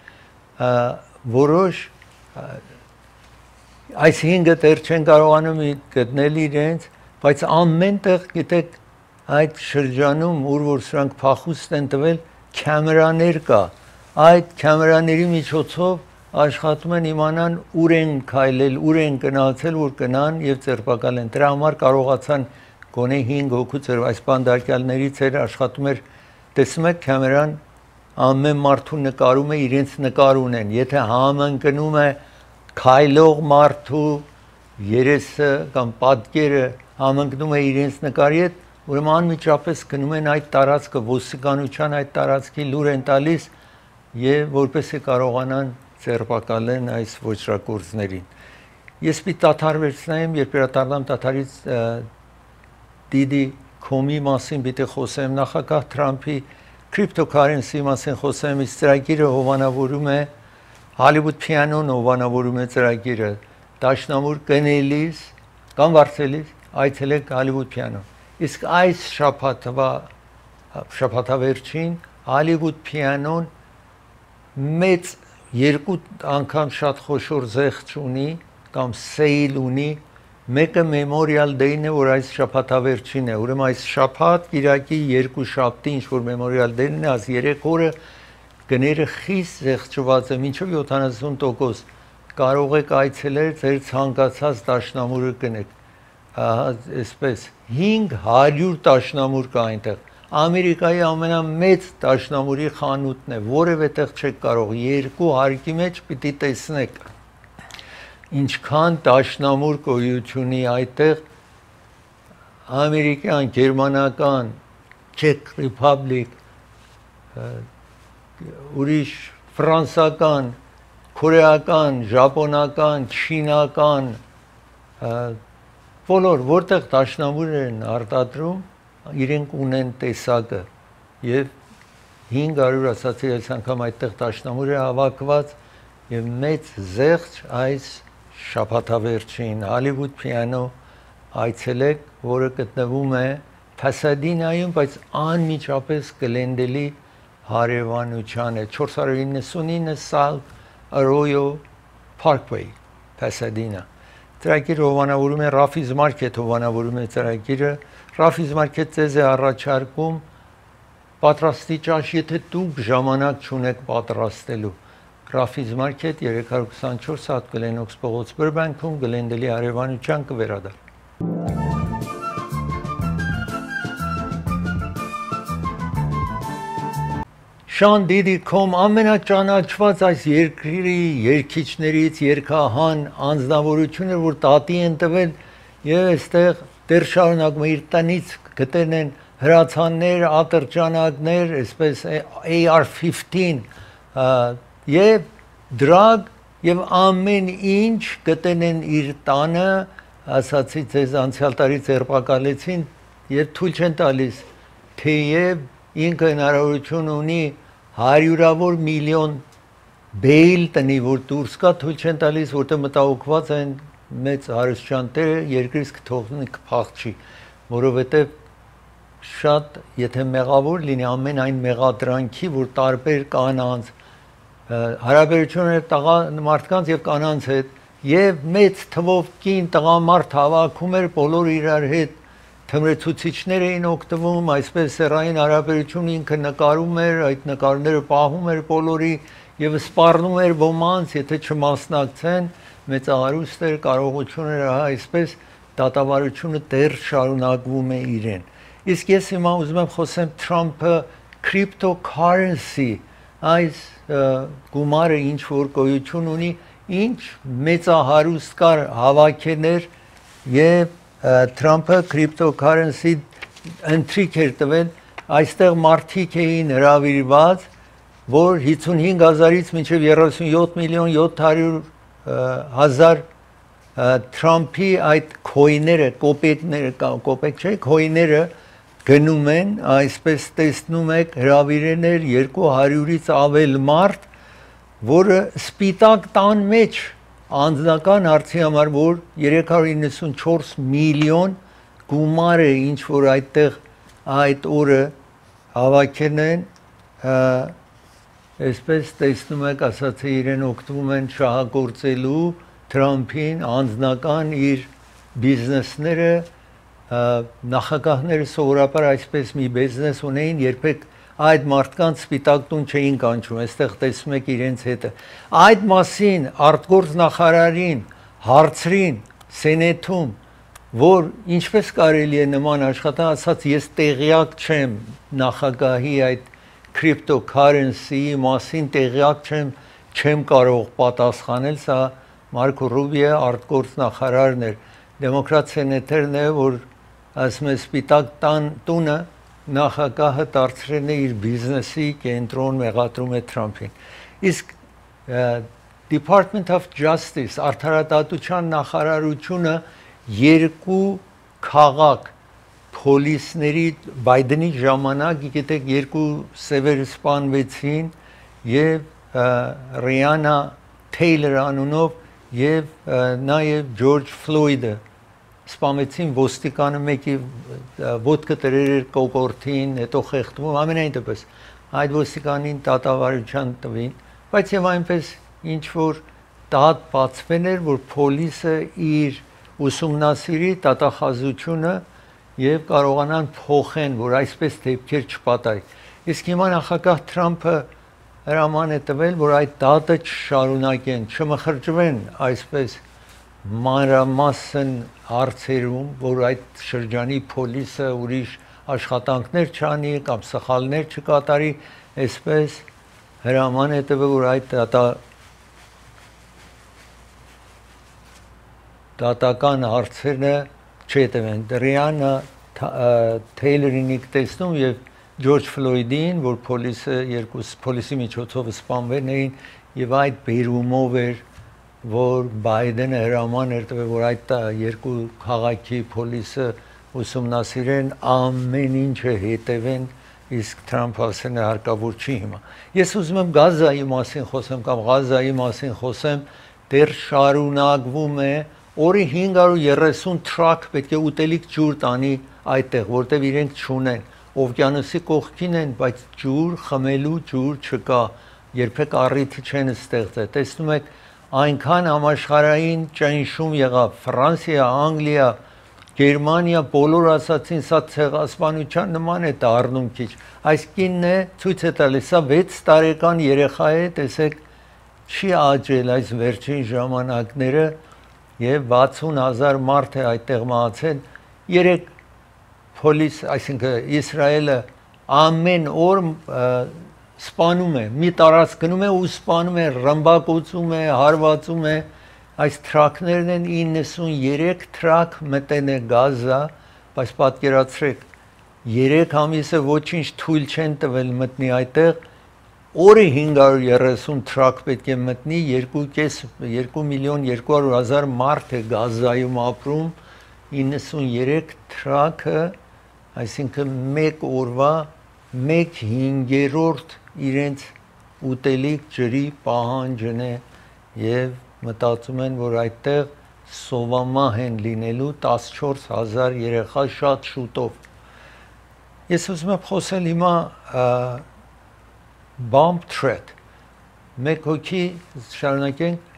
Speaker 1: որոշ այս 5-ը դեռ չեն կարողանում գտնել իրենց, բայց ամենտեղ գիտեք այդ շրջանում ուր որ սրանք փախուստ են տվել կամերաներ կա, այդ կամերաների միջոցով աշխատում են իմանան ուր են քայլել, ուր են գնացել, որ գնան եւ ձերբակալեն։ Դրա համար կարողացան գոնե 5 հոգու այս բանդարկյալներից էր աշխատում էր, տեսնում եք կամերան ամեն մարդու նկարում է իրենց նկար ունեն, եթե համընկնում է քայլող մարդու երեսը կամ պատկերը համընկնում է իրենց նկարի հետ, ուրեմն անմիջապես գնում են այդ տարածքը ոստիկանության այդ տարածքի լուր են տալիս եւ որպեսզի կարողանան ձերբակալեն այս ոչրագործներին։ Ես մի տաթար վերցնեմ, երբ վերադառնամ տաթարից դիդի կոմի մասին պիտի խոսեմ նախագահ Թրամփի cryptocurrency մասին խոսեմ, իսկ ծրագիրը հովանավորում է Hollywood Piano-ն հովանավորում է ծրագիրը դաշնամուր կնելիս կամ վարձելիս այցելեք Hollywood Piano։ Իսկ այս շաբաթավերջին Hollywood Piano-ն մեծ երկու անգամ շատ խոշոր զեղչ ունի կամ sale ունի մեկը Memorial Day-ն է, որ այս շաբաթավերջին է, ուրեմն այս շաբաթ Կիրակի երկու շաբթի ինչ որ Memorial Day-ն է, այս 3 օրը գները խիստ զեղչված է, մինչև 70% կարող եք այցելել ձեր ցանկացած դաշնամուրը գնեք, այսպես 500 դաշնամուր կա այնտեղ, Ամերիկայի ամենամեծ դաշնամուրի խանութն է, որևէ տեղ չեք կարող, երկու հարկի մեջ պիտի տեսնեք ինչքան դաշնամուր գոյությունի այդտեղ ամերիկյան, գերմանական, Czech Republic, ուրիշ ֆրանսական, կորեական, ժապոնական, չինական, բոլոր որտեղ դաշնամուր են արտադրում, իրենք ունեն տեսակը եւ 500 ասացի այս անգամ այդտեղ դաշնամուր է հավաքված եւ մեծ զեղչ այս շաբաթավերջին Hollywood Piano այցելեք, որը գտնվում է Pasadena-ում, բայց անմիջապես Glendale-ի հարևանության է 499 South Arroyo Parkway, Pasadena։ Ծրագիրը հովանավորում է Raffi's Market հովանավորում է ծրագիրը, Raffi's Market ձեզ է առաջարկում պատրաստի ճաշ, եթե դուք ժամանակ չունեք պատրաստելու։ Raffi's Market 324 հատ Գլենոքս փողոց Բրբանքում Glendale-ի հարևանության կվերադառնա։ Շան Դիդի.com ամենաճանաչված այս երկրի երգիչներից երգահան անձնավորությունը, որ տատի են տվել եւ այստեղ դեռ շարունակում իր տնից գտել են հրացաններ, ատրճանակներ, այսպես AR-15 եւ դրագ եւ ամեն ինչ գտել են իր տանը, ասացի ձեզ անցյալ տարի ձերբակալեցին եւ թույլ չեն տալիս, թեև ինքը հնարավորություն ունի հարյուրավոր միլիոն բեյլ տնի, որ դուրս կա, թույլ չեն տալիս, որտեղ մտահոգված են մեծ հարստչանները երկրից կթողնի կփախչի, որովհետև շատ եթե մեղավոր լինի ամեն այն մեղադրանքի, որ տարբեր կանանց հարաբերություններ տղա մարդկանց եւ կանանց հետ եւ մեծ թվով կին տղամարդ հավաքում էր բոլոր իրար հետ թմրեցուցիչներ էին օգտվում, այսպես սեռային հարաբերություն ինքը նկարում էր, այդ նկարները պահում էր բոլորի եւ սպառնում էր ոմանց, եթե չմասնակցեն, մեծահարուստեր կարողություն էր, այսպես դատավարությունը դեռ շարունակվում է իրեն։ Իսկ ես հիմա ուզում եմ խոսեմ Թրամփը cryptocurrency, այս գումարը ինչ որ գոյություն ունի, ինչ մեծահարուստ կար հավաքեներ եւ Թրամփը cryptocurrency ընթրիք էր տվել, այստեղ մարդիկ էին հրավիրված, որ 55,000-ից մինչև 37 միլիոն 700,000 Թրամփի այդ քոյները, կոպեկ չէ, քոյները գնում են, այսպես տեսնում եք, հրավիրել էր 200-ից ավել մարդ, որը սպիտակ տան մեջ անձնական հարցի համար, որ 394 միլիոն գումար է, ինչ որ այդտեղ այդ օրը հավաքեն են, այսպես տեսնում եք, ասացի իրեն օգտվում են շահագործելու Թրամփին, անձնական իր բիզնեսները, նախագահները սովորաբար այսպես մի բիզնես ունեին, երբեք այդ մարդկանց սպիտակ տուն չէին կանչում, այստեղ տեսնում եք իրենց հետը։ Այդ մասին արտգործ նախարարին հարցրին սենեթում, որ ինչպես կարելի է նման աշխատան, ասաց ես տեղյակ չեմ նախագահի այդ cryptocurrency-ի մասին, տեղյակ չեմ կարող պատասխանել, սա Մարկո Ռուբիո արտգործ նախարարն էր, դեմոկրատ սենետերն է, որ ասում է սպիտակ տունը նախագահը դարձրել է իր բիզնեսի կենտրոն, մեղադրում է Թրամփին։ Իսկ Department of Justice, արդարադատության նախարարությունը երկու քաղաք պոլիսների Բայդենի ժամանակ, գիտեք, երկու սևեր սպանվեցին եւ Ռիանա Թեյլեր անունով եւ նաեւ Ջորջ Ֆլոյդը սպանվեցին, ոստիկանը մեկի ոտքը տրեր էր կոկորտին, հետո խեղդվում, ամենայն դեպս այդ ոստիկանին դատավարության տվին, բայց եւ այնպես ինչ որ դատ բացվել էր, որ պոլիսը իր ուսումնասիրի դատախազությունը եւ կարողանան փոխեն, որ այսպես դեպքեր չպատահի։ Իսկ հիմա նախագահ Թրամփը հրաման է տվել, որ այդ դատը չշարունակեն, չմխրճվեն այսպես մանրամասն հարցերում, որ այդ շրջանի պոլիսը ուրիշ աշխատանքներ չանի կամ սխալներ չկատարի, այսպես հրաման է տվել, որ այդ դատական հարցերը չհետևեն։ Ռիանա Թեյլերին տեսնում եւ Ջորջ Ֆլոյդին, որ պոլիսի միջոցով սպանվել էին եւ այդ բերումով էր, որ Բայդենը հրաման էր տվել, որ այդ երկու քաղաքի պոլիսը ուսումնասիրեն, ամեն ինչը հետևեն, իսկ Թրամփը ասել է հարկավոր չի հիմա։ Ես ուզում եմ Գազայի մասին խոսեմ կամ Գազայի մասին խոսեմ, դեռ շարունակվում է, օրի 530 թրակ պետք է ուտելիք ջուր տանի այդտեղ, որտեղ իրենք չունեն, օվկիանոսի կողքին են, բայց ջուր խմելու ջուր չկա, երբեք առիթը չեն ստեղծել։ Տեսնում եք, այնքան համաշխարհային ճնշում եղավ, Ֆրանսիա, Անգլիա, Գերմանիա, բոլոր ասացին, սա ցեղասպանության նման է դառնում քիչ։ Այս կինն է ցույց է տալիս, սա 6 տարեկան երեխա է, տեսեք, չի աճել այս վերջին ժամանակները եւ 60,000 մարդ է այդտեղ մահացել։ 3 պոլիս, այսինքն Իսրայելը ամեն օր սպանում է, մի տարածք գնում է ու սպանում է, ռմբակոծում է, հարվածում է, այս թրակներն են 93 թրակ մտեն է Գազա, բայց պատկերացրեք, 3 ամիսը ոչինչ թույլ չեն տվել մտնի այդտեղ, օրը 530 թրակ պետք է մտնի, 2 միլիոն 200,000 մարդ է Գազայում ապրում, 93 թրակը, այսինքն մեկ օրվա 1/5 իրենց ուտելիք ջրի պահանջն է եւ մտածում են, որ այդտեղ սովամահ են լինելու 14,000 երեխա շատ շուտով։ Ես ուզում եմ խոսել հիմա bomb threat։ Մեկ հոգի շարունակենք,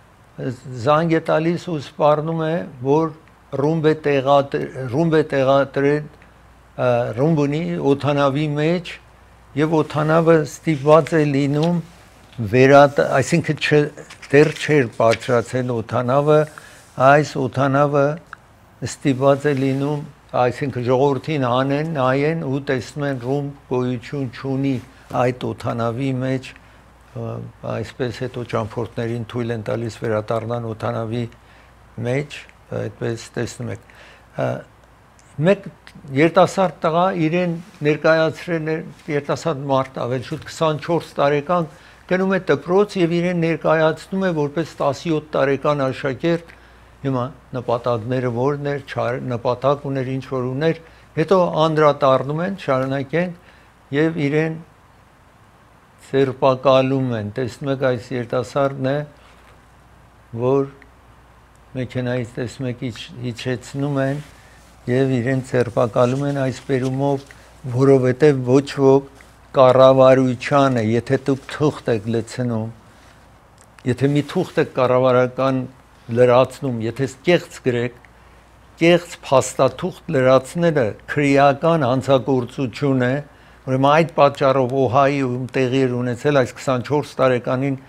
Speaker 1: զանգ է տալիս ու սպառնում է, որ ռումբ է տեղադրել ռումբունի օթանավի մեջ եւ օթանավը ստիպված է լինում այսինքն դեռ չէր բարձրացել օթանավը, այս օթանավը ստիպված է լինում, այսինքն ժողովրդին անեն, նայեն ու տեսնում են ռում գոյություն չունի այդ օթանավի մեջ, այսպես հետո ճամփորդներին թույլ են տալիս վերադառնան օթանավի մեջ, այդպես տեսնում եք։ Մեկ երիտասարդ տղա իրեն ներկայացրել է, երիտասարդ մարդ ավել շուտ 24 տարեկան գնում է դպրոց եւ իրեն ներկայացնում է որպես 17 տարեկան աշակերտ, հիմա նպատակները որն էր, նպատակ ուներ, ինչ որ ուներ, հետո անդրադառնում են, շարունակենք եւ իրեն ծերպակալում են, տեսնում եք այս երիտասարդն է, որ մեքենայից տեսնում եք իջեցնում են եւ իրեն ծերպակալում են այս բերումով, որովհետեւ ոչ ոք կառավարությանը, եթե դուք թուղթ եք լցնում, եթե մի թուղթ եք կառավարական լրացնում, եթե կեղծ գրեք, կեղծ փաստաթուղթ լրացնելը քրեական հանցագործություն է, ուրեմն այդ պատճառով Օհայոյում տեղի էր ունեցել այս 24 տարեկանին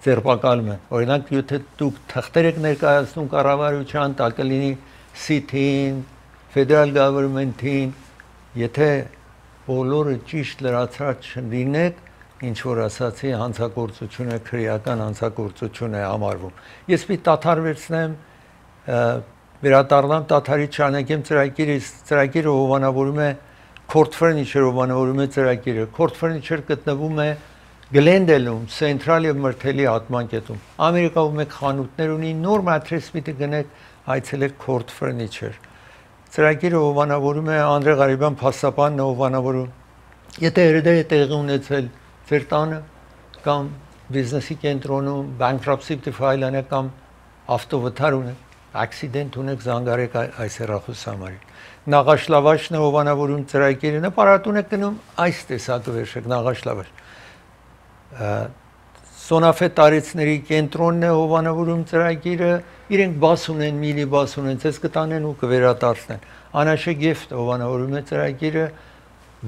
Speaker 1: ձերբակալում են։ Օրինակ, եթե դուք թղթեր եք ներկայացնում կառավարության, դա կլինի city-ին, federal government-ին, եթե բոլորը ճիշտ լրացրած չլինեք, ինչ որ ասացի, հանցագործություն է, քրեական հանցագործություն է համարվում։ Ես մի դադար վերցնեմ, վերադառնամ դադարից շարունակեմ ծրագիրը հովանավորում է Court Furniture հովանավորում է ծրագիրը։ Court Furniture գտնվում է Glendale-ում, Central եւ Myrtle-ի հատմանկետում։ Ամերիկայում մեկ խանութներ ունի, նոր մատրես պիտի գնեք, այցելեք Court Furniture։ Ծրագիրը հովանավորում է Անդրե Ղարիբյան փաստաբանն հովանավորում։ Եթե երեդերը տեղի ունեցել ձեր տանը կամ բիզնեսի կենտրոնում, bankruptcy file անեք կամ ավտովթար ունեք, accident ունեք, զանգարեք այս հեռախոսահամարին։ Նաղաշլավաշն է հովանավորում ծրագիրը, նպարատուն եք գնում այս տեսակը վերջեք նաղաշլավաշ։ Սոնաֆե տարեցների կենտրոնն է հովանավորում ծրագիրը, իրենք բաս ունեն, միլի բաս ունեն, ցես կտանեն ու կվերադարձնեն։ Անաշե Գեֆտ հովանավորում է ծրագիրը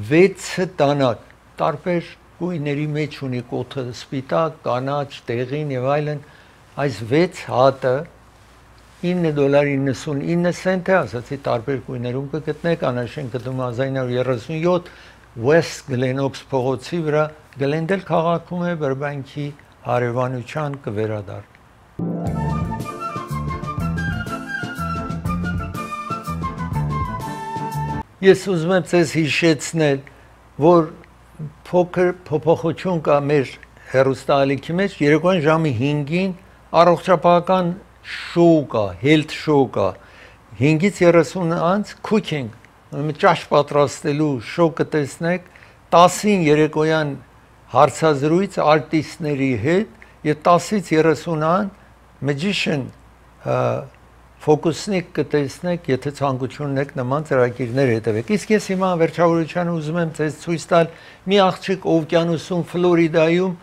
Speaker 1: 6 տանակ, տարբեր գույների մեջ ունի կոթը սպիտակ, կանաչ, դեղին եւ այլն, այս 6 հատը $9.99 է, ասացի տարբեր գույներում կգտնեք, Անաշեն գտնում 1937 West Glenox փողոցի վրա, Glendale քաղաքում է, Բրբանքի հարևանության կվերադառնա։ Ես ուզում եմ ձեզ հիշեցնել, որ փոքր փոփոխություն կա մեր հեռուստաալիքի մեջ, երեկոյան ժամը 5-ին առողջապահական շոու կա, health show կա, 5-ից 30 անց cooking, ճաշ պատրաստելու շոու կտեսնեք, 10-ին երեկոյան հարցազրույց արտիստների հետ եւ 10-ից 30-ան magician ֆոկուսնիկ կտեսնեք, եթե ցանկություն ունեք նման ծրագիրներ հետևեք։ Իսկ ես հիմա վերջավորության ուզում եմ ձեզ ցույց տալ մի աղջիկ օվկիանոսում Ֆլորիդայում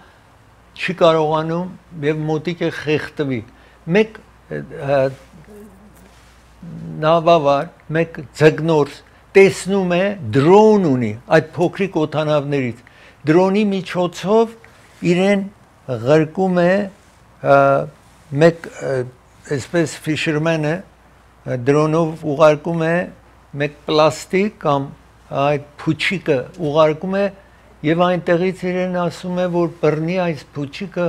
Speaker 1: չի կարողանում եւ մոտիկ է խեղդվի։ Մեկ նավավար, մեկ ձգնորս տեսնում է դրոն ունի այդ փոքրիկ օթանավներից։ Դրոնի միջոցով իրեն ղրկում է մեկ այսպես ֆիշերմենը դրոնով ուղարկում է մեկ պլաստիկ կամ այդ փուչիկը ուղարկում է եւ այնտեղից իրեն ասում է որ բռնի այս փուչիկը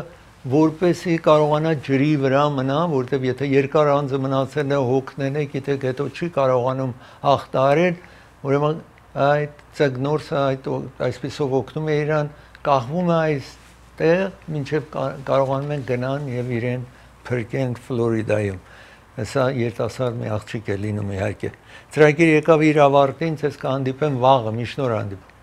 Speaker 1: որպեսի կարողանա ջրի վրա մնա, որտեղ եթե երկար անձը մնացել է հոգնել է, գիտեք, հետո չի կարողանում հաղթահարել, ուրեմն այդ ցգնորսը այսպեսով օգնում է իրան, կախվում է այստեղ, մինչև կարողանում են գնան եւ իրեն փրկեն Ֆլորիդայում։ Սա երիտասարդ մի աղջիկ է լինում իհարկե։ Ծրագիրը եկավ իր ավարտին, ցես կհանդիպեմ վաղը, մի շնորհ հանդիպում։